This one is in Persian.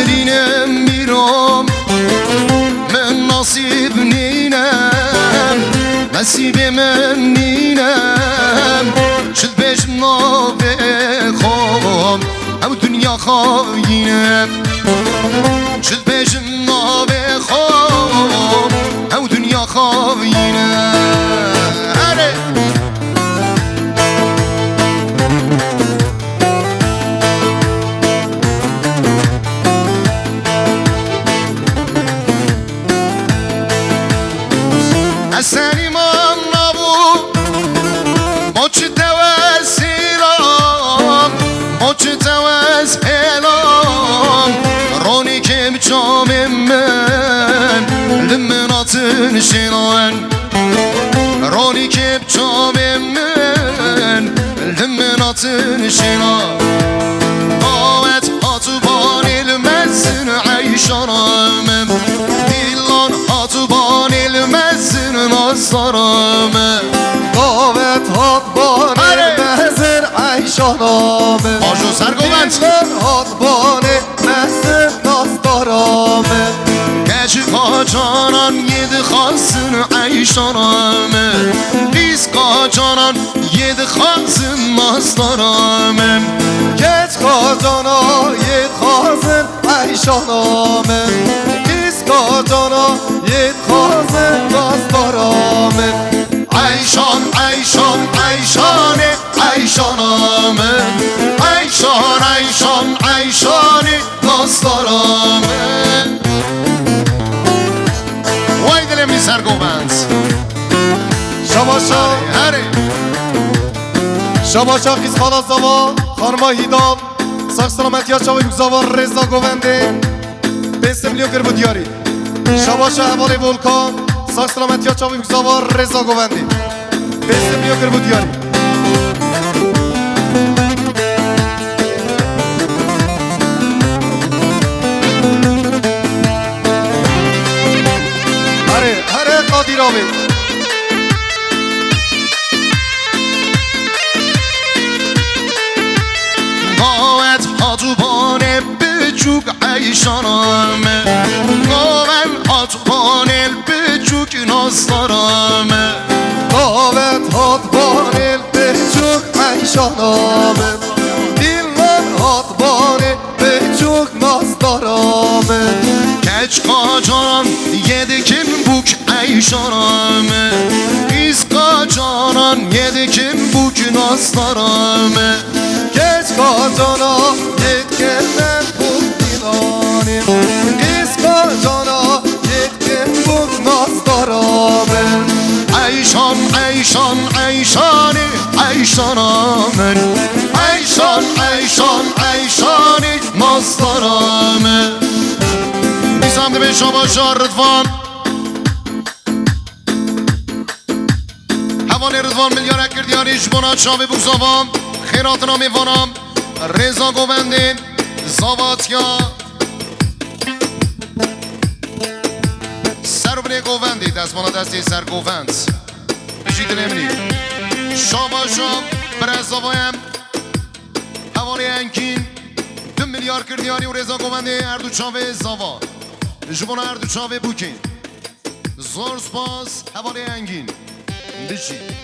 برینم میرم من نصیب نینم نصیب من نینم چل بشم نابه خوام او دنیا خواهینم چل بشم نابه خوام او دنیا خواهینم سنی من نبو مچ توز هیلام مچ توز هیلام رونی کم جام من لمناتن شنان رونی کم جام من لمناتن شنان قوت هاتوبان المزن عیشانم دیلان هاتوبان المزن نصرامه قوت هاتبان المزن عیشانامه آجو سرگوبند دیلان هاتبان المزن نصرامه گچ قاچانان ید خاصن عیشانامه لیس قاچانان ید خاصن نصرامه گچ قاچانان ید خاصن عیشانامه قاجانا یه خازه ناستارامه عیشان عیشان عیشانه عیشانامه عیشان عیشان عیشانه ناستارامه وای دلم می سرگوبند شباشا هره شباشا خیز خالا زوا خانما هیدام ساک سلامتی ها چاوی بگزاوا رزا گوونده بسم لیو گربو دیاری شباشا حوالی ولکان ساک سلامتی ها چاوی بگزاوا رزا گوونده بسم لیو گربو دیاری هره قادی راوی قوت هاتوبانه بچوک عیشانامه قوت هاتوبانه بچوک ناستارامه قوت هاتبان بچوک عیشانامه دیلان هاتبان بچوک ناستارامه کچ قاچانان یدکن بوک عیشانامه ایز قاچانان یدکن بوک ناستارامه کچ قاچانا یدکن بوک دیلانیم ایز قاچانا یدکن بوک ناستارامه عیشان عیشان عیشانی عیشانامن عیشان عیشان عیشانی ناستارامه میزم به شما رضوان حوالی رضوان میلیارد کردیاریش بنا چاوی بگذابام خیرات نامی وانم رضا گووندین زاواتیا سر بری گووندی دست بالا دستی سر گووند بشید نمینی شما برای زاوایم حوالی انکین 2 میلیارد کردیاری و رضا گووندی اردو چاوی زاوا جبونا اردو چاوی بوکین زور سپاس حوالی انگین بشید